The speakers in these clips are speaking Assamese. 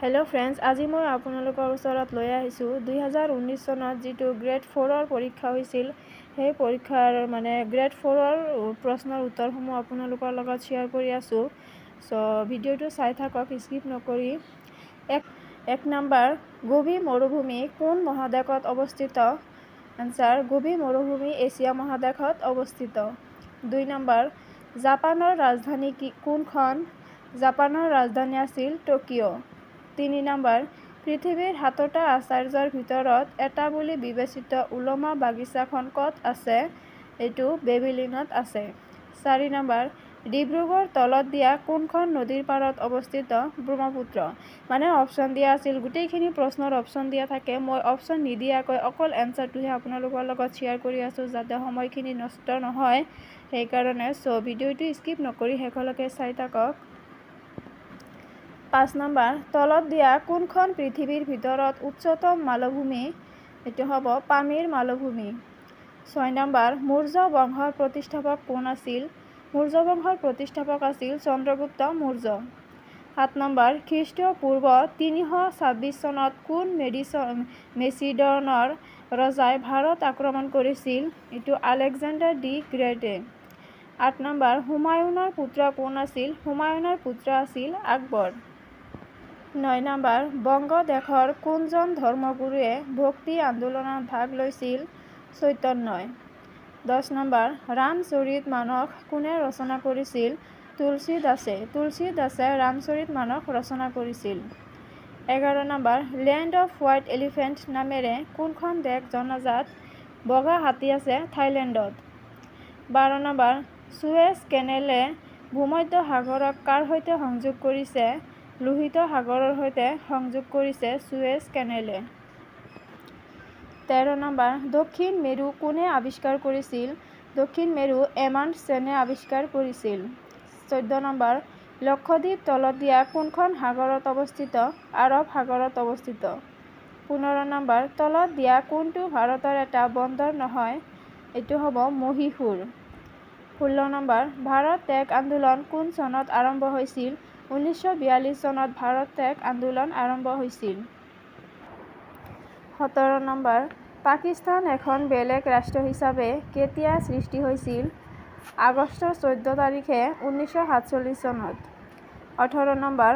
हेलो फ्रेंड्स, আজি মই আপোনালোকৰ ওচৰত লৈ আহিছোঁ 2019 চনত যেটো গ্ৰেড 4ৰ পৰীক্ষা হৈছিল সেই পৰীক্ষাৰ গ্ৰেড 4ৰ প্ৰশ্নৰ উত্তৰসমূহ আপোনালোকৰ লগত শেয়াৰ কৰি আছো। সো ভিডিওটো চাই থাকক স্কিপ নকৰি। এক নম্বৰ, গোবি মৰুভূমি কোন মহাদেশত অৱস্থিত? আনসাৰ, গোবি মৰুভূমি এছিয়া মহাদেশত অৱস্থিত। 2 নম্বৰ, জাপানৰ ৰাজধানী কোনখন? জাপানৰ ৰাজধানী আছিল টকিঅ'। 3 নম্বৰ, পৃথিৱীৰ 7টা আশ্চৰ্যৰ ভিতৰত এটা বুলি বিবেচিত উলমা বাগিচাখন ক'ত আছে? এইটো বেবিলিনত আছে। 4 নম্বৰ, ডিব্ৰুগড় তলত দিয়া কোনখন নদীৰ পাৰত অৱস্থিত? ব্ৰহ্মপুত্ৰ। অপশ্যন দিয়া আছিল, গোটেইখিনি প্ৰশ্নৰ অপশ্যন দিয়া থাকে। মই অপশ্যন নিদিয়াকৈ অকল এনসাৰটোহে আপোনালোকৰ লগত শ্বেয়াৰ কৰি আছো যাতে সময়খিনি নষ্ট নহয় সেইকাৰণে। সো ভিডিওটো স্কিপ নকৰি শেষলৈকে চাই থাকক। 5 নম্বৰ, তলত দিয়া কোনখন পৃথিৱীৰ ভিতৰত উচ্চতম মালভূমি? এইটো হ'ব পামিৰ মালভূমি। 6 নম্বৰ, মৌৰ্য বংশৰ প্ৰতিষ্ঠাপক কোন আছিল? মৌৰ্য বংশৰ প্ৰতিষ্ঠাপক আছিল চন্দ্ৰগুপ্ত মৌৰ্য। 7 নম্বৰ, খ্ৰীষ্টীয় পূৰ্ব 326 চনত কোন মেচিডনৰ ৰজাই ভাৰত আক্ৰমণ কৰিছিল? এইটো আলেকজেণ্ডাৰ দি গ্ৰেটে। 8 নম্বৰ, হুমায়ুনৰ পুত্ৰ কোন আছিল? হুমায়ুনৰ পুত্ৰ আছিল আকবৰ। 9 নম্বৰ, বংগদেশৰ কোনজন ধৰ্মগুৰুৱে ভক্তি আন্দোলনত ভাগ লৈছিল? চৈতন্যই। 10 নম্বৰ, ৰামচৰিত মানস কোনে ৰচনা কৰিছিল? তুলসীদাসে। তুলসীদাসে ৰামচৰিত মানস ৰচনা কৰিছিল। 11 number, land off white elephant নামেৰে কোনখন দেশ জনাজাত? বগা হাতী আছে থাইলেণ্ডত। 12 নম্বৰ, সুৱেজ কেনেলে ভূমধ্য সাগৰক কাৰ সৈতে সংযোগ কৰিছে? লোহিত সাগৰৰ সৈতে সংযোগ কৰিছে সুৱেজ কেনেলে। 13 নম্বৰ, দক্ষিণ মেৰু কোনে আৱিষ্কাৰ কৰিছিল? দক্ষিণ মেৰু এমাণ্ডছেনে আৱিষ্কাৰ কৰিছিল। 14 নম্বৰ, লক্ষদ্বীপ তলত দিয়া কোনখন সাগৰত অৱস্থিত? আৰব সাগৰত অৱস্থিত। 15 নম্বৰ, তলত দিয়া কোনটো ভাৰতৰ এটা বন্দৰ নহয়? এইটো হ'ব মহীশূৰ। 16 নম্বৰ, ভাৰত ত্যাগ আন্দোলন কোন চনত আৰম্ভ হৈছিল? 1942 চনত ভাৰত ত্যাগ আন্দোলন আৰম্ভ হৈছিল। 17 নম্বৰ, পাকিস্তান এখন বেলেগ ৰাষ্ট্ৰ হিচাপে কেতিয়া সৃষ্টি হৈছিল? আগষ্টৰ 14 তাৰিখে 1947 চনত। 18 নম্বৰ,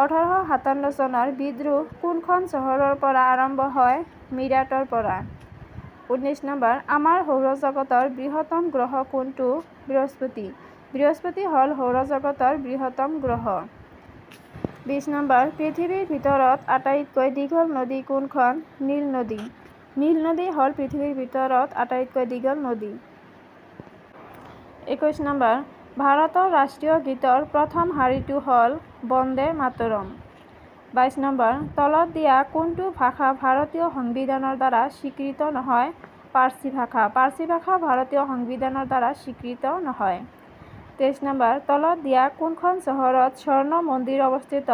1857 চনৰ বিদ্ৰোহ কোনখন চহৰৰ পৰা আৰম্ভ হয়? মিৰাটৰ পৰা। 19 নম্বৰ, আমাৰ সৌৰজগতৰ বৃহত্তম গ্ৰহ কোনটো? বৃহস্পতি। বৃহস্পতি হ'ল সৌৰজগতৰ বৃহত্তম গ্ৰহ। 20 নম্বৰ, পৃথিৱীৰ ভিতৰত আটাইতকৈ দীঘল নদী কোনখন? নীল নদী। নীল নদী হ'ল পৃথিৱীৰ ভিতৰত আটাইতকৈ দীঘল নদী। 21 নম্বৰ, ভাৰতৰ ৰাষ্ট্ৰীয় গীতৰ প্ৰথম শাৰীটো হ'ল বন্দে মাতৰম। 22 নম্বৰ, তলত দিয়া কোনটো ভাষা ভাৰতীয় সংবিধানৰ দ্বাৰা স্বীকৃত নহয়? পাৰ্চী ভাষা। পাৰ্চী ভাষা ভাৰতীয় সংবিধানৰ দ্বাৰা স্বীকৃত নহয়। 23 নম্বৰ, তলত দিয়া কোনখন চহৰত স্বৰ্ণ মন্দিৰ অৱস্থিত?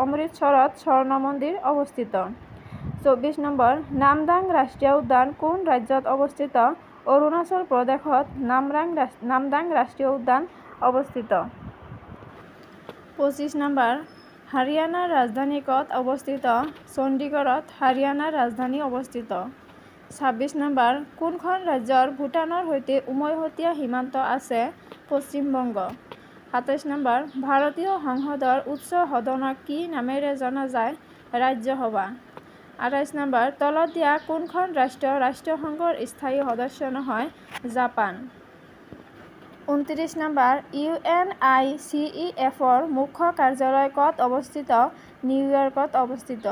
অমৃতসৰত স্বৰ্ণ মন্দিৰ অৱস্থিত। 24 নম্বৰ, নামদাং ৰাষ্ট্ৰীয় উদ্যান কোন ৰাজ্যত অৱস্থিত? অৰুণাচল প্ৰদেশত নামদাং ৰাষ্ট্ৰীয় উদ্যান অৱস্থিত। 25 নম্বৰ, হাৰিয়ানাৰ ৰাজধানী ক'ত অৱস্থিত? চণ্ডীগড়ত হাৰিয়ানাৰ ৰাজধানী অৱস্থিত। 26 নম্বৰ, কোনখন ৰাজ্যৰ ভূটানৰ সৈতে উমৈহতীয়া সীমান্ত আছে? পশ্চিম বংগ। 27 নম্বৰ, ভাৰতীয় সংসদৰ উচ্চ সদনক কি নামেৰে জনা যায়? ৰাজ্যসভা। 28 নম্বৰ, তলত দিয়া কোনখন ৰাষ্ট্ৰ ৰাষ্ট্ৰসংঘৰ স্থায়ী সদস্য নহয়? জাপান। 29 নম্বৰ, UNICEFৰ মুখ্য কাৰ্যালয় ক'ত অৱস্থিত? নিউয়ৰ্কত অৱস্থিত।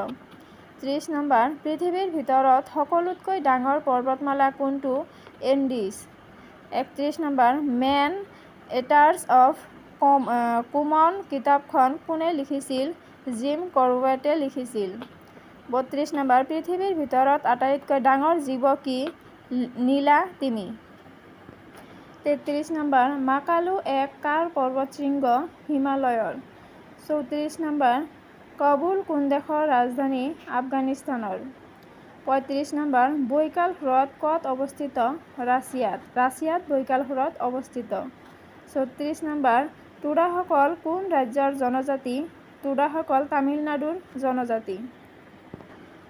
30 নম্বৰ, পৃথিৱীৰ ভিতৰত সকলোতকৈ ডাঙৰ পৰ্বতমালা কোনটো? এণ্ডিজ। 31 নম্বৰ, মেন ইটাৰ্ছ অৱ কোমন কিতাপখন কোনে লিখিছিল? জিম কৰবেটে লিখিছিল। 32 নম্বৰ, পৃথিৱীৰ ভিতৰত আটাইতকৈ ডাঙৰ জীৱ কি? নীলা তিমি। 33 নম্বৰ, মাকালু এক কাৰ পৰ্বতশৃংগ? হিমালয়ৰ। 34 নম্বৰ, কাবুল কোন দেশৰ ৰাজধানী? আফগানিস্তানৰ। 35 নম্বৰ, বৈকাল হ্ৰদ ক'ত অৱস্থিত? ৰাছিয়াত। ৰাছিয়াত বৈকাল হ্ৰদ অৱস্থিত। 36 নম্বৰ, টুৰাসকল কোন ৰাজ্যৰ জনজাতি? টুডাসকল তামিলনাডুৰ জনজাতি।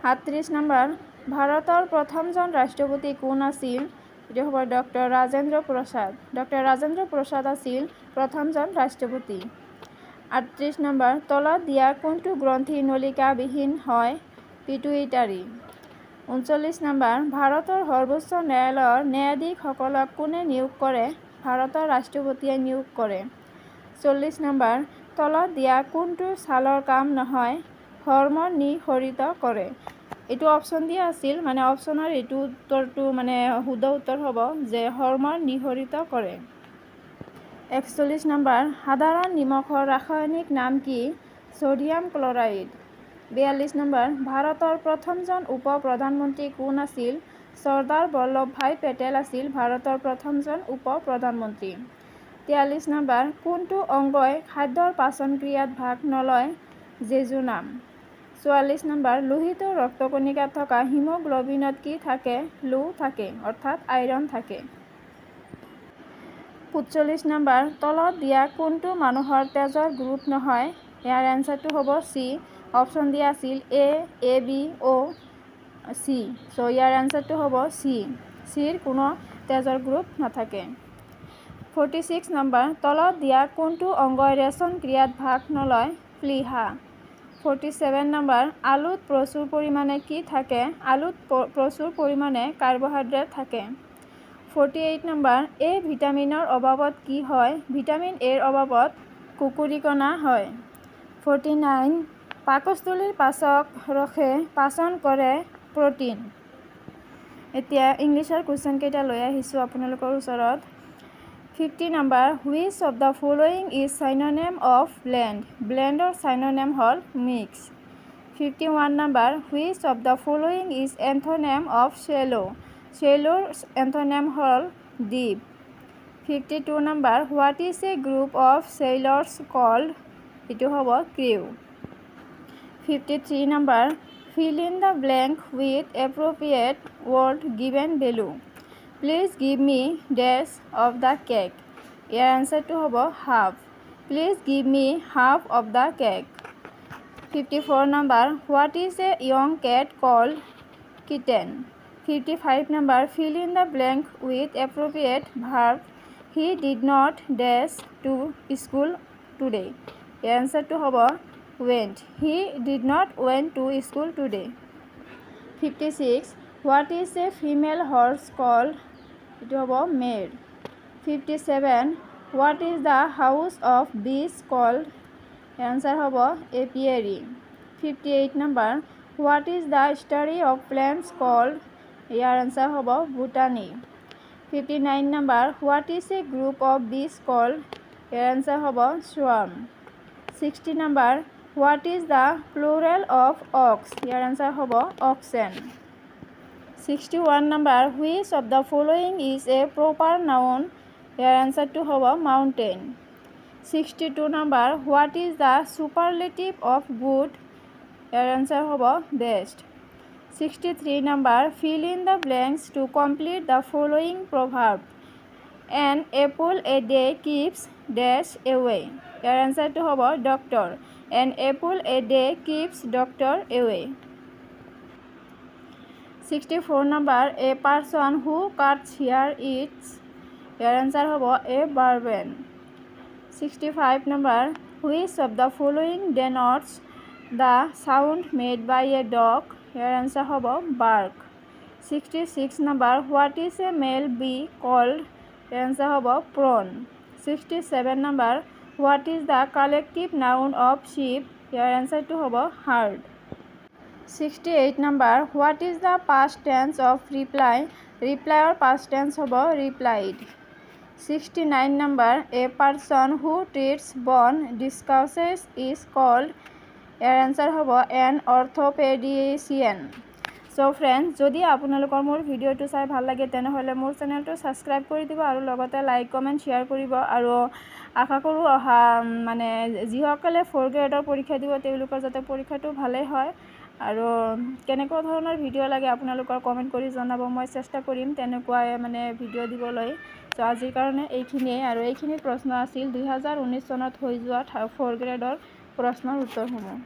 37 নম্বৰ ভাৰতৰ প্ৰথমজন ৰাষ্ট্ৰপতি কোন আছিল? এইটো হ'ব ডক্টৰ ৰাজেন্দ্ৰ প্ৰসাদ। ডক্টৰ ৰাজেন্দ্ৰ প্ৰসাদ আছিল প্ৰথমজন ৰাষ্ট্ৰপতি। 38 নম্বৰ তলত দিয়া কোনটো গ্ৰন্থি নলিকাবিহীন হয়? পিটুইটাৰী। 39 নম্বৰ ভাৰতৰ সৰ্বোচ্চ ন্যায়ালয়ৰ ন্যায়াধীশসকলক কোনে নিয়োগ কৰে? ভাৰতৰ ৰাষ্ট্ৰপতিয়ে নিয়োগ কৰে। 40 নম্বৰ তলত দিয়া কোনটো ছালৰ কাম নহয়? হৰম'ন নিঃসৰিত কৰে। এইটো অপশ্যন দিয়া আছিল, মানে অপশ্যনৰ এইটো উত্তৰটো মানে শুদ্ধ উত্তৰ হ'ব যে হৰম'ন নিঃসৰিত কৰে। 41 নম্বৰ সাধাৰণ নিমখৰ ৰাসায়নিক নাম কি? Sodium chloride. 42 নম্বৰ ভাৰতৰ প্ৰথমজন উপ-প্ৰধানমন্ত্ৰী কোন আছিল? চৰ্দাৰ বল্লভভাই পেটেল আছিল ভাৰতৰ প্ৰথমজন উপ-প্ৰধানমন্ত্ৰী। 43 নম্বৰ কোনটো অংগই খাদ্যৰ পাচন ক্ৰিয়াত ভাগ নলয়? জেজুনাম। 44 নম্বৰ লোহিত ৰক্তকণিকাত থকা হিমোগ্ল'বিনত কি থাকে? লো থাকে, অৰ্থাৎ আইৰণ থাকে। 45 নম্বৰ তলত দিয়া কোনটো মানুহৰ তেজৰ গ্ৰুপ নহয়? ইয়াৰ এনচাৰটো হ'ব চি। অপশ্যন দিয়া আছিল এ বি অ' চি। চ' ইয়াৰ এনচাৰটো হ'ব চি। চিৰ কোনো তেজৰ গ্ৰুপ নাথাকে। 46 নম্বৰ তলত দিয়া কোনটো অংগই ৰেচন ক্ৰিয়াত ভাগ নলয়? প্লীহা। 47 নম্বৰ আলুত প্ৰচুৰ পৰিমাণে কি থাকে? আলুত প্ৰচুৰ পৰিমাণে কাৰ্বহাইড্ৰেট থাকে। 48 নম্বৰ এ ভিটামিনৰ অভাৱত কি হয়? ভিটামিন এৰ অভাৱত কুকুৰিকণা হয়। 49 পাকস্থলীৰ পাচক ৰসে পাচন কৰে প্ৰ'টিন। এতিয়া ইংলিছৰ কুৱেশ্যন কেইটা লৈ আহিছোঁ আপোনালোকৰ ওচৰত। 50 নম্বৰ which of the following is synonym of blend? ব্লেণ্ডৰ চাইননেম হ'ল মিক্স। 51 নম্বৰ which of the following is antonym of shallow? শ্বেলোৰ এন্থনেম হ'ল ডিপ। 52 নম্বৰ what is a group of sailors called? এইটো হ'ব ক্ৰিউ। 53 নম্বৰ fill in the blank with appropriate word given below. Please give me dash of the cake. ইয়াৰ এনচাৰটো হ'ব half. Please give me half of the cake. 54 নম্বৰ what is a young cat called? Kitten. 55 নম্বৰ fill in the blank with appropriate verb. He did not dash to school today. ইয়াৰ এনচাৰটো হ'ব went. He did not went to school today. 56 what is a female horse called? এইটো হ'ব mare. 57 what is the house of bees called? ইয়াৰ এনচাৰ হ'ব এপিয়েৰী। 58 নম্বৰ what is the study of plants called? ইয়াৰ এনচাৰ হ'ব বুটানী। 59 নম্বৰ what is a group of bees called? ইয়াৰ এনচাৰ হ'ব স্বাৰ্ম। 60 নম্বৰ what is the plural of ox? ইয়াৰ এনচাৰ হ'ব অক্সেন। 61 নম্বৰ which of the following is a proper noun? ইয়াৰ এনচাৰটো হ'ব মাউণ্টেইন। 62 নম্বৰ what is the superlative of good? ইয়াৰ এনচাৰ হ'ব বেষ্ট। 63 নম্বৰ fill in the blanks to complete the following proverb. An apple a day keeps dash away. ইয়াৰ এনচাৰটো হ'ব doctor. An apple a day keeps doctor away. 64 নম্বৰ a person who cuts hair is. ইয়াৰ এনচাৰ হ'ব এ বাৰ্বেন। 65 নম্বৰ which of the following denotes the sound made by a dog? ইয়াৰ এনচাৰ হ'ব বাৰ্ক। 66 নম্বৰ what is a male bee called? ইয়াৰ এনচাৰ হ'ব প্ৰন। 67 নম্বৰ what is the collective noun of sheep? ইয়াৰ এনচাৰটো হ'ব herd. 68 number what is the past tense of reply? ৰিপ্লাইৰ পাষ্ট টেন্স হ'ব ৰিপ্লাইড। 69 নম্বৰ a person who treats bone diseases is called? ইয়াৰ এনচাৰ হ'ব এন অৰ্থপেডিচিয়ান। চ' ফ্ৰেণ্ডছ, যদি আপোনালোকৰ মোৰ ভিডিঅ'টো চাই ভাল লাগে তেনেহ'লে মোৰ চেনেলটো ছাবস্ক্ৰাইব কৰি দিব আৰু লগতে লাইক কমেণ্ট শ্বেয়াৰ কৰিব। আৰু আশা কৰোঁ মানে যিসকলে 4th গ্ৰেডৰ পৰীক্ষা দিব তেওঁলোকৰ যাতে পৰীক্ষাটো ভালেই হয়। আৰু কেনেকুৱা ধৰণৰ ভিডিঅ' লাগে আপোনালোকৰ কমেণ্ট কৰি জনাব। মই চেষ্টা কৰিম তেনেকুৱাই মানে ভিডিঅ' দিবলৈ। চ' আজিৰ কাৰণে এইখিনিয়ে। আৰু এইখিনি প্ৰশ্ন আছিল 2019 চনত হৈ যোৱা 4th গ্ৰেডৰ প্ৰশ্নৰ উত্তৰসমূহ।